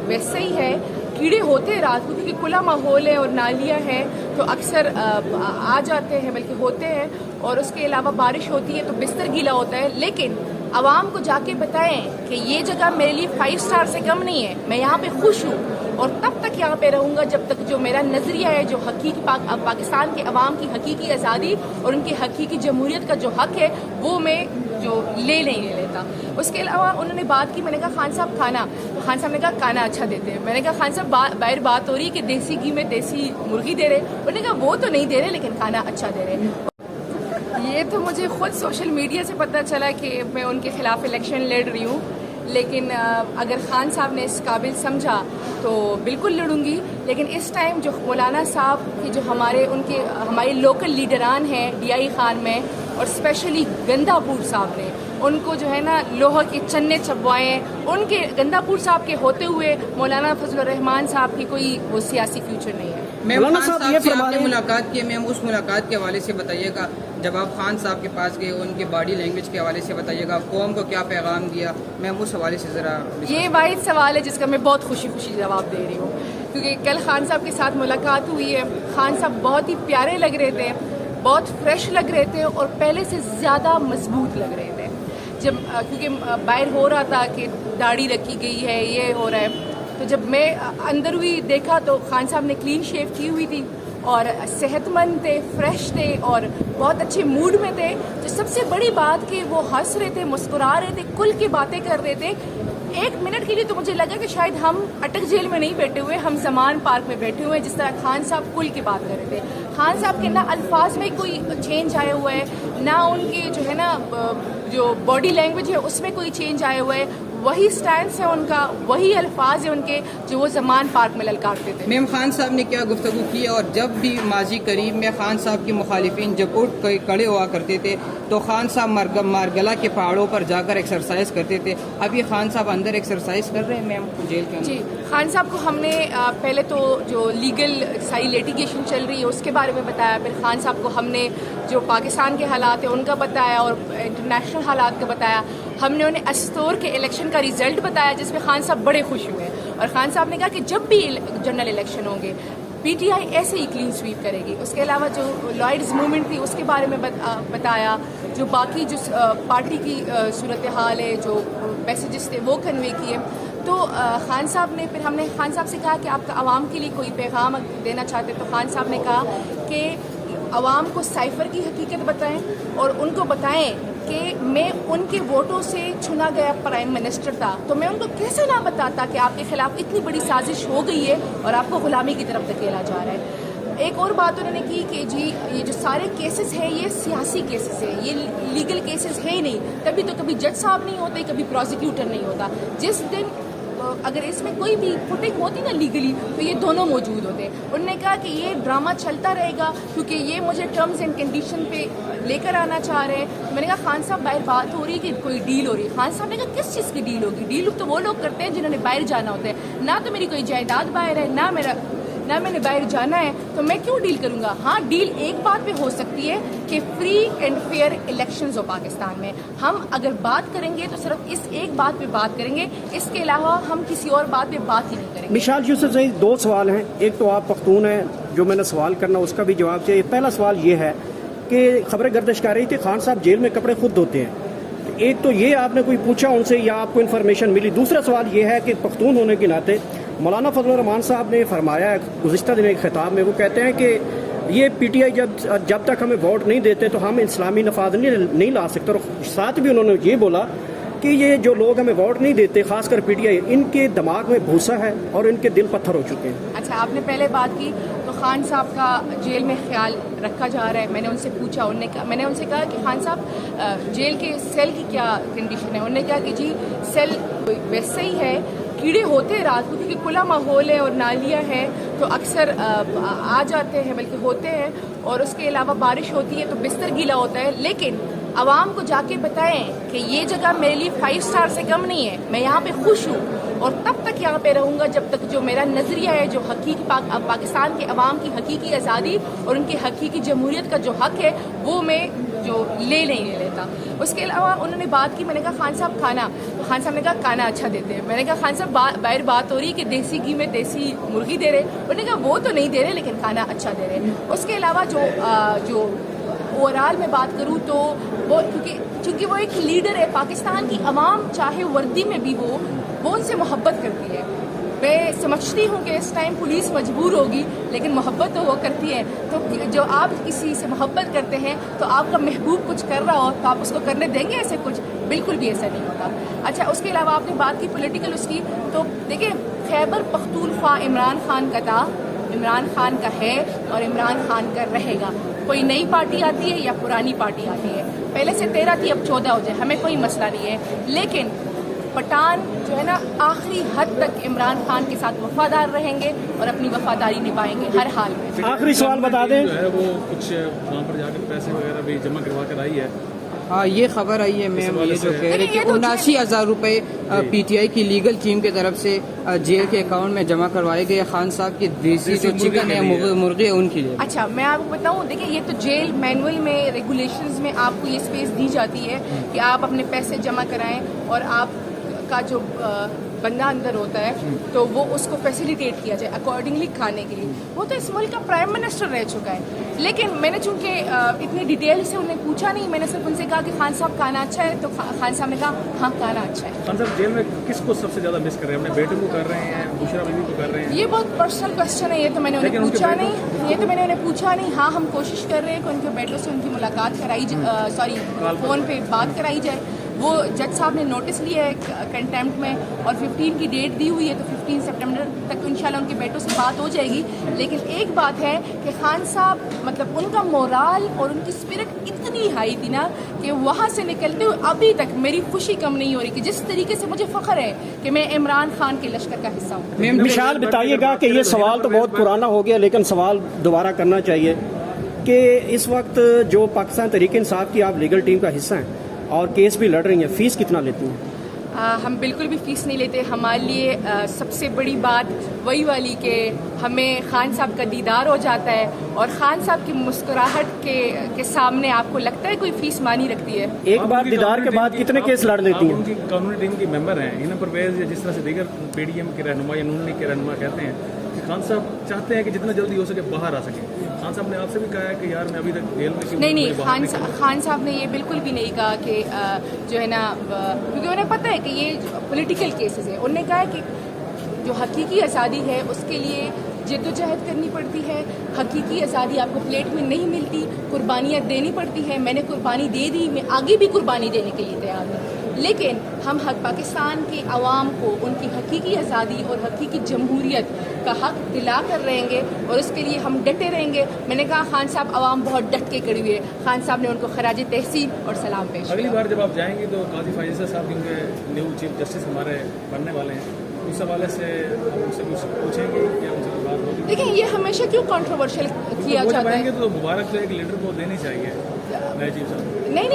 वैसे ही है, कीड़े होते हैं रात को क्योंकि खुला माहौल है और नालियाँ हैं तो अक्सर आ जाते हैं, बल्कि होते हैं। और उसके अलावा बारिश होती है तो बिस्तर गीला होता है। लेकिन आवाम को जाके बताएं कि ये जगह मेरे लिए 5 स्टार से कम नहीं है, मैं यहाँ पे खुश हूँ और तब तक यहाँ पे रहूँगा जब तक जो मेरा नज़रिया है, जो हकीकी पाकिस्तान के अवाम की हकीकी आज़ादी और उनकी हकीकी जमहूरियत का जो हक है वो मैं जो ले लेता। उसके अलावा उन्होंने बात की, मैंने कहा खान साहब खाना, खान साहब ने कहा खाना अच्छा देते हैं। मैंने कहा खान साहब बाहर बात हो रही कि देसी घी में देसी मुर्गी दे रहे, उन्होंने कहा वो तो नहीं दे रहे लेकिन खाना अच्छा दे रहे। ये तो मुझे खुद सोशल मीडिया से पता चला कि मैं उनके खिलाफ इलेक्शन लड़ रही हूँ, लेकिन अगर खान साहब ने इस काबिल समझा तो बिल्कुल लड़ूंगी। लेकिन इस टाइम जो मौलाना साहब की जो हमारे लोकल लीडरान हैं DI खान में, और स्पेशली गंदापुर साहब ने उनको जो है ना लोहा के चन्ने चबवाए हैं। उनके गंदापुर साहब के होते हुए मौलाना फजलुर रहमान साहब की कोई वो सियासी फ्यूचर नहीं है। मैम खान साहब से आपने मुलाकात की, मैम उस मुलाकात के हवाले से बताइएगा, जब आप खान साहब के पास गए उनके बॉडी लैंग्वेज के हवाले से बताइएगा, कौम को क्या पैगाम दिया, मैम उस हवाले से ज़रा। ये वाहिद सवाल है जिसका मैं बहुत खुशी जवाब दे रही हूँ, क्योंकि कल खान साहब के साथ मुलाकात हुई है। खान साहब बहुत ही प्यारे लग रहे थे, बहुत फ्रेश लग रहे थे और पहले से ज़्यादा मजबूत लग रहे थे। जब क्योंकि बाहर हो रहा था कि दाढ़ी रखी गई है, ये हो रहा है, तो जब मैं अंदर हुई देखा तो खान साहब ने क्लीन शेव की हुई थी और सेहतमंद थे, फ्रेश थे और बहुत अच्छे मूड में थे। तो सबसे बड़ी बात कि वो हंस रहे थे, मुस्कुरा रहे थे, खुल के बातें कर रहे थे। एक मिनट के लिए तो मुझे लगा कि शायद हम अटक जेल में नहीं बैठे हुए, हम ज़मान पार्क में बैठे हुए हैं, जिस तरह खान साहब खुल के बात कर रहे थे। खान साहब के ना अल्फाज में कोई चेंज आया हुआ है, ना उनके जो है ना जो बॉडी लैंग्वेज है उसमें कोई चेंज आया हुआ है। वही स्टैंस है उनका, वही अल्फाज है उनके जो वो ज़मान पार्क में ललकारते थे। मैम खान साहब ने क्या गुफ्तगू की, और जब भी माजी करीब में खान साहब के मुखालिफिन जब उठ खड़े हुआ करते थे तो खान साहब मारगला के पहाड़ों पर जाकर एक्सरसाइज करते थे। अभी खान साहब अंदर एक्सरसाइज कर रहे हैं मैम जेल के अंदर। जी, खान साहब को हमने पहले तो जो लीगल सारी लिटिगेशन चल रही है उसके बारे में बताया, फिर खान साहब को हमने जो पाकिस्तान के हालात है उनका बताया और इंटरनेशनल हालात का बताया। हमने उन्हें अस्तोर के इलेक्शन का रिजल्ट बताया जिसमें खान साहब बड़े खुश हुए और खान साहब ने कहा कि जब भी जनरल इलेक्शन होंगे PTI ऐसे ही क्लीन स्वीप करेगी। उसके अलावा जो लॉयड्स मूवमेंट थी उसके बारे में बताया, जो बाकी जो पार्टी की सूरत हाल है, जो मैसेजेस थे वो कन्वे किए। तो खान साहब ने, फिर हमने खान साहब से कहा कि आप आवाम के लिए कोई पैगाम देना चाहते, तो खान साहब ने कहा कि आवाम को साइफर की हकीकत बताएं और उनको बताएं कि मैं उनके वोटों से चुना गया प्राइम मिनिस्टर था, तो मैं उनको कैसे ना बताता कि आपके खिलाफ इतनी बड़ी साजिश हो गई है और आपको गुलामी की तरफ धकेला जा रहा है। एक और बात उन्होंने की कि जी ये जो सारे केसेस हैं ये सियासी केसेस हैं, ये लीगल केसेस है ही नहीं, तभी तो कभी जज साहब नहीं होते, कभी प्रोसिक्यूटर नहीं होता। जिस दिन अगर इसमें कोई भी फुटेज होती ना लीगली तो ये दोनों मौजूद होते। उन्होंने कहा कि ये ड्रामा चलता रहेगा क्योंकि ये मुझे टर्म्स एंड कंडीशन पे लेकर आना चाह रहे हैं। मैंने कहा खान साहब बाहर बात हो रही है कि कोई डील हो रही है। खान साहब ने कहा किस चीज़ की डील होगी? डील तो वो लोग करते हैं जिन्होंने बाहर जाना होता है, ना तो मेरी कोई जायदाद बाहर है, ना मैंने बाहर जाना है, तो मैं क्यों डील करूंगा? हाँ, डील एक बात पे हो सकती है कि फ्री एंड फेयर इलेक्शंस हो पाकिस्तान में। हम अगर बात करेंगे तो सिर्फ इस एक बात पे बात करेंगे, इसके अलावा हम किसी और बात पे बात ही नहीं करेंगे। मिसाल यूसुफ सही, 2 सवाल हैं। एक तो आप पख्तून हैं, जो मैंने सवाल करना उसका भी जवाब चाहिए। पहला सवाल ये है कि खबरें गर्दिश कर रही थी खान साहब जेल में कपड़े खुद धोते हैं। एक तो ये आपने कोई पूछा उनसे या आपको इन्फॉर्मेशन मिली? दूसरा सवाल ये है कि पख्तून होने के नाते मौलाना फजलुर रहमान साहब ने फरमाया है गुज़िश्ता दिन एक खिताब में, वो कहते हैं कि ये PTI जब तक हमें वोट नहीं देते तो हम इस्लामी नफाज नहीं ला सकते। और साथ भी उन्होंने ये बोला कि ये जो लोग हमें वोट नहीं देते, खासकर PTI, इनके दिमाग में भूसा है और इनके दिल पत्थर हो चुके हैं। अच्छा, आपने पहले बात की तो खान साहब का जेल में ख्याल रखा जा रहा है। मैंने उनसे पूछा, मैंने उनसे कहा कि खान साहब जेल के सेल की क्या कंडीशन है? उन्होंने कहा कि जी सेल वैसे ही है, कीड़े होते हैं रात को क्योंकि खुला माहौल है और नालियाँ हैं तो अक्सर आ जाते हैं, बल्कि होते हैं। और उसके अलावा बारिश होती है तो बिस्तर गीला होता है। लेकिन आवाम को जाके बताएं कि ये जगह मेरे लिए 5 स्टार से कम नहीं है, मैं यहाँ पे खुश हूँ और तब तक यहाँ पे रहूँगा जब तक जो मेरा नज़रिया है, जो हकीकी पाकिस्तान के अवाम की हकीकी आज़ादी और उनकी हकीकी जमहूरियत का जो हक है वो मैं जो ले लेता। उसके अलावा उन्होंने बात की, मैंने कहा खान साहब खाना, خان صاحب نے کہا کھانا اچھا دیتے ہیں. میں نے کہا خان صاحب باہر بات ہو رہی ہے کہ دیسی گھی میں دیسی مرغی دے رہے. انہوں نے کہا وہ تو نہیں دے رہے لیکن کھانا اچھا دے رہے. اس کے علاوہ جو اوورآل میں بات کروں تو وہ چونکہ وہ ایک لیڈر ہے, پاکستان کی عوام چاہے وردی میں بھی وہ ان سے محبت کرتی ہے. میں سمجھتی ہوں کہ اس ٹائم پولیس مجبور ہوگی لیکن محبت تو وہ کرتی ہے. تو جو آپ کسی سے محبت کرتے ہیں تو آپ کا محبوب کچھ کر رہا ہو تو آپ اس کو کرنے دیں گے ایسے کچھ؟ بالکل بھی ایسا نہیں ہوتا. اچھا, اس کے علاوہ آپ نے بات کی پولیٹیکل اس کی, تو دیکھیں خیبر پختونخوا عمران خان کا تھا, عمران خان کا ہے اور عمران خان کا رہے گا. کوئی نئی پارٹی آتی ہے یا پرانی پارٹی آتی ہے, پہلے سے 13 تھی اب 14 ہو جائے, ہمیں کوئی مسئلہ نہیں ہے. لیکن پٹھان جو ہے نا آخری حد تک عمران خان کے ساتھ وفادار رہیں گے اور اپنی وفاداری نبھائیں گے ہر حال میں. آخری سوال بتا دیں, جو ہے وہ کچھ وہاں پر جا کر پیسے وغیرہ بھی جمع کروا کر آئی ہے. ہاں, یہ خبر آئی ہے میم, یہ جو کہہ رہے کہ 79,000 روپے پی ٹی آئی کی لیگل ٹیم کی طرف سے جیل کے اکاؤنٹ میں جمع کروائے گئے خان صاحب کی دیسی جو چکن ہے مرغی ہے ان کے لیے. اچھا, میں آپ کو بتاؤں, دیکھیں یہ تو جیل مینول میں ریگولیشنز میں آپ کو یہ اسپیس دی جاتی ہے کہ آپ اپنے پیسے جمع کرائیں اور آپ کا جو بندہ اندر ہوتا ہے تو وہ اس کو فیسیلیٹیٹ کیا جائے اکارڈنگلی کھانے کے لیے. وہ تو اس ملک کا پرائم منسٹر رہ چکا ہے. لیکن میں نے چونکہ اتنی ڈیٹیل سے انہیں پوچھا نہیں, میں نے صرف ان سے کہا کہ خان صاحب کھانا اچھا ہے, تو خان صاحب نے کہا ہاں کھانا اچھا ہے. خان صاحب جیل میں کس کو سب سے زیادہ مس کر رہے ہیں؟ اپنے بیٹے کو کر رہے ہیں, بشرا بیوی کو کر رہے ہیں؟ یہ بہت پرسنل کوشچن ہے, یہ تو میں نے انہیں پوچھا نہیں. ہاں, ہم کوشش کر رہے ہیں کہ ان کے بیٹوں سے ان کی ملاقات کرائی فون پہ بات کرائی جائے. وہ جج صاحب نے نوٹس لیا ہے کنٹیمپٹ میں اور 15 کی ڈیٹ دی ہوئی ہے, تو 15 سپٹمبر تک انشاءاللہ ان کے بیٹوں سے بات ہو جائے گی. لیکن ایک بات ہے کہ خان صاحب مطلب ان کا مورال اور ان کی اسپرٹ اتنی ہائی تھی نا کہ وہاں سے نکلتے ہوئے ابھی تک میری خوشی کم نہیں ہو رہی, کہ جس طریقے سے مجھے فخر ہے کہ میں عمران خان کے لشکر کا حصہ ہوں. مشال بتائیے گا کہ یہ سوال تو بہت پرانا ہو گیا لیکن سوال دوبارہ کرنا چاہیے کہ اس وقت جو پاکستان تحریک انصاف کی آپ لیگل ٹیم کا حصہ ہیں اور کیس بھی لڑ رہی ہیں, فیس کتنا لیتی ہیں؟ ہم بالکل بھی فیس نہیں لیتے. ہمارے لیے سب سے بڑی بات وہی والی کہ ہمیں خان صاحب کا دیدار ہو جاتا ہے اور خان صاحب کی مسکراہٹ کے سامنے آپ کو لگتا ہے کوئی فیس مانی رکھتی ہے. ایک بار دیدار کے بعد کتنے کیس لڑ لیتی ہیں؟ ان کی قانونی ٹیم کی ممبر ہیں ہینا پرویز, یا جس طرح سے دیگر پی ڈی ایم کے رہنما یا نون لیگ کے رہنما کہتے ہیں کہ خان صاحب چاہتے ہیں کہ جتنا جلدی ہو سکے باہر آ سکیں. خان صاحب نے آپ سے بھی کہا ہے کہ یار میں ابھی تک جیل میں نہیں, خان صاحب نے یہ بالکل بھی نہیں کہا کہ جو ہے نا, کیونکہ انہیں پتہ ہے کہ یہ پولیٹیکل کیسز ہیں. انہوں نے کہا کہ جو حقیقی آزادی ہے اس کے لیے جدوجہد کرنی پڑتی ہے. حقیقی آزادی آپ کو پلیٹ میں نہیں ملتی, قربانیاں دینی پڑتی ہیں. میں نے قربانی دے دی, میں آگے بھی قربانی دینے کے لیے تیار ہوں. لیکن ہم پاکستان کے عوام کو ان کی حقیقی آزادی اور حقیقی جمہوریت کا حق دلا کر رہیں گے اور اس کے لیے ہم ڈٹے رہیں گے. میں نے کہا خان صاحب عوام بہت ڈٹ کے کھڑی ہوئی ہے. خان صاحب نے ان کو خراج تحسین اور سلام پیش کیا. اگلی بار جب آپ جائیں گے تو قاضی فائزہ صاحب کیونکہ نیو چیف جسٹس ہمارے بننے والے ہیں, اس حوالے سے ان سے کچھ پوچھیں گے کیا ان سے بات ہوگی؟ دیکھیں یہ ہمیشہ کیوں کنٹروورشل کیا جاتا ہے. تو مبارک تو ایک لیڈر کو دینی چاہیے نئے چیف صاحب. نہیں